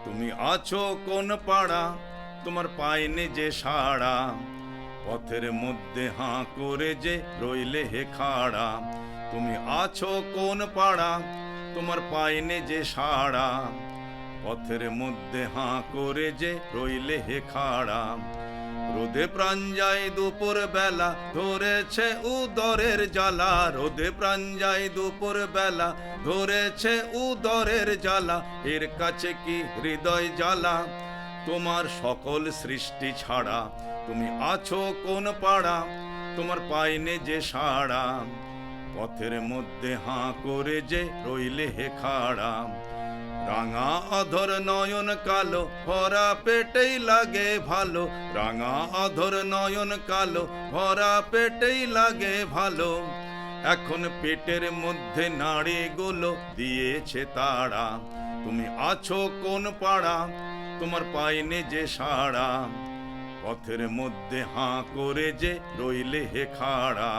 তুমি আছো কোন পাড়া, তোমার পায়নি যে সাড়া, পথের মধ্যে হাঁ করে যে রইলে হে খাড়া। তুমি আছো কোন পাড়া, তোমার পায়নি যে সাড়া, পথের মধ্যে হাঁ করে যে রইলে হে খাড়া। রোদে প্রাণ যায় দুপুর বেলা, ধরেছে উদরের জ্বালা। রোদে প্রাণ যায় দুপুর বেলা, ধরেছে উদরের জ্বালা। এর কাছে কি হৃদয় জ্বালা, তোমার সকল সৃষ্টি ছাড়া। তুমি আছো কোন পাড়া, তোমার পায়নি যে সাড়া, পথের মধ্যে হাঁ করে যে রইলে হে খাড়া। রাঙা অধর নয়ন কালো, ভরা পেটেই লাগে ভালো। রাঙা অধর নয়ন কালো, ভরা পেটেই লাগে ভালো। এখন পেটের মধ্যে নাড়িগুলো দিয়েছে তাড়া। তুমি আছো কোন পাড়া, তোমার পায়নি যে সাড়া, পথের মধ্যে হাঁ করে যে রইলে হে খাড়া।